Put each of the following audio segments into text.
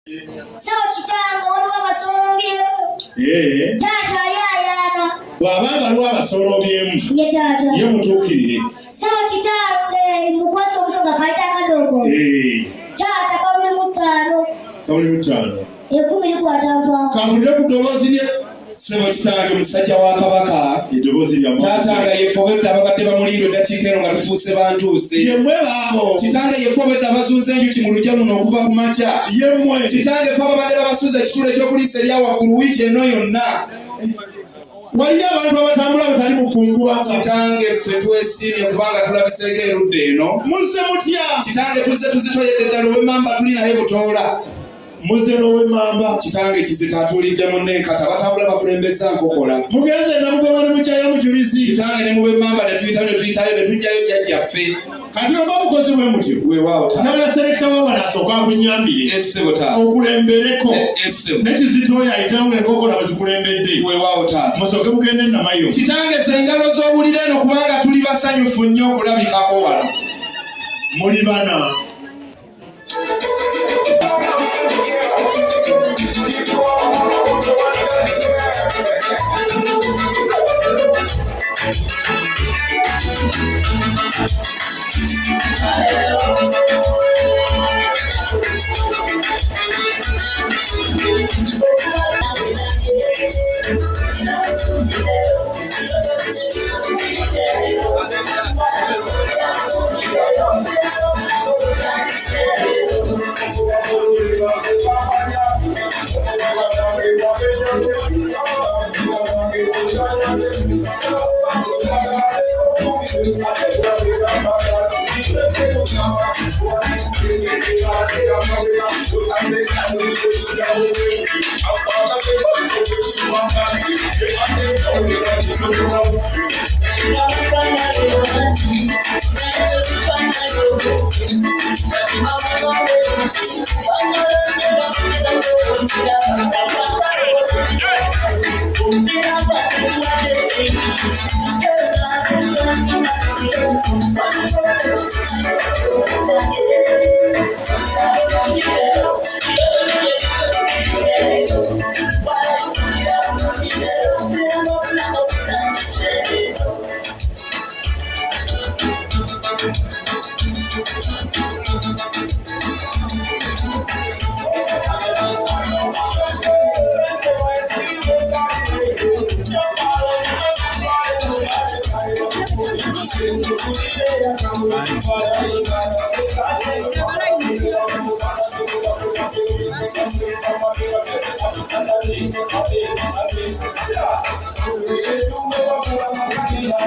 Sawa kitango waliwo abasolobyemu. Taata yayaana. Bw'abanga waliwo abasolobyemu. Ye taata. Ye mutuukirire. Sawa kitango mukwasa omusonga kaayita akadogo. Taata kawuli mu ttaano. Kawuli mu ttaano. 10 likwata mpaawo. Kambulire ku ddoboozi lye. Sebo kitange musajja wa Kabaka. Eddoboozi lya taata nga yefobedde ababadde bamulindwa eddakiika eno nga tufuuse bantuuse. Yemmwe baabo. Kitange yefobedde abasuuza enjuki mu luggya muno okuva ku makya. Yemmwe. Kitange fe ababadde babasuuza ekisulo ekyokuliisa erya waggulu wiiki eno yonna. Waliyo abantu abatambula batali mukunguwa. Kitange ffe twesiimye kubanga tulabiseeko erudda eno. Muzze mutya? Kitange tuzitoyedde ddala ow'emmamba tuli naye butoola. Muzze n'ow'emmamba. Kitange kizita atulidde mu nenkata batambula bakulembeza nkokola. Mugenze Namugongo ne mukyayo mujulizi. Kitange ne mu b'emmamba ne tuyitayo ne tujjayo jjajjaffe. Kati oba bukozi bwe mutyo. Weewaawo taata. Tabala selekita w'awana asooka akunyambire. Essebo taata. Okulembereko. Essebo. Ne Kizito ayitawo ng'enkokola bazikulembedde. Weewaawo taata. Musooke mugende Namayo. Kitange ze engalo z'owulira eno kubanga tuli basanyufu nnyo okulabikako wano. Muli bana.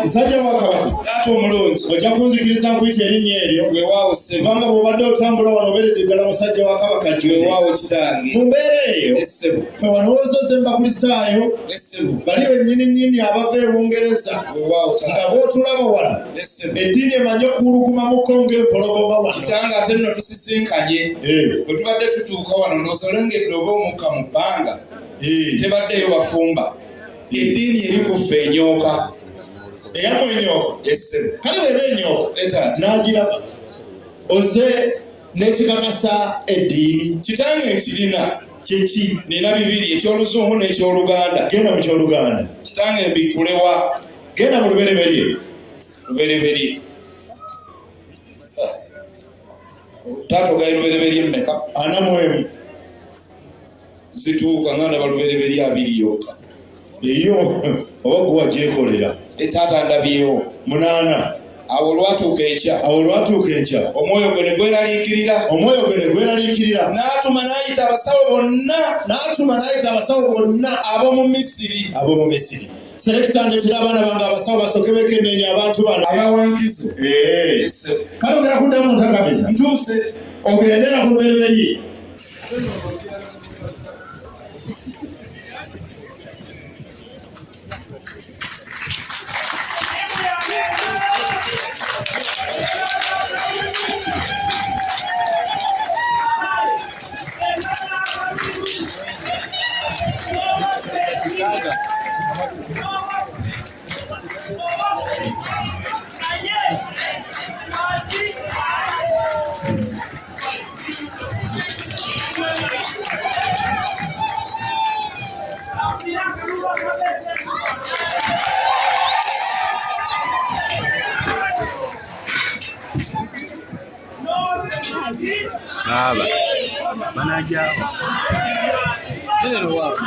Musajja wa Kabaka. Taata omulungi. Ojja kunzikiriza nkuyita erinnya eryo. Weewaawo ssebo. Kubanga bw'obadde otambula wano obeeredde ddala musajja wa Kabaka Jjodde. Weewaawo kitange. Mu mbeera eyo. Essebo. Ffe wano wozozze Bakristaayo. Essebo. Bali bennyini abava e Bungereza. Weewaawo taata. Nga bw'otulaba wano. Essebo. Eddiini emanyi okulugumamuko ng'empologoma wano. Kitange ate nno tusisinkanye. Bwe tubadde tutuuka wano n'osolengedde oba omukka mu bbanga. Tebaddeyo bafumba. Eddiini eri ku ffe enyooka. Eyamwe enyooka. Essebo. Kale bw'eba enyooka. N'agiraba. Oze n'ekikakasa eddiini. Kitange nkirina. Kiki? Nina bibiri eky'Oluzungu n'eky'Oluganda. Genda mu ky'Oluganda. Kitange mbikulewa. Genda mu lubereberye. Lubereberye. Taata ogaye lubereberye mmeka? 41. Zituuka nga ndaba lubereberye 2 yokka. Eyo oba gwe wagyekolera. Taata ndabyewo. 8. Awo olwatuuka enkya. Omwoyo gwe ne gweraliikirira. N'atuma n'ayita abasawo bonna. Ab'omu Misiri. Selekita ndetera abaana bange abasawo basooke beekenneenya abantu bano. Abawankizo. Kale ogenda kuddamu ntakamiza. Ntuuse. Ogendera ku lubereberye. Manager. General work.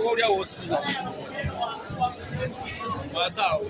Olha o osso. Masao.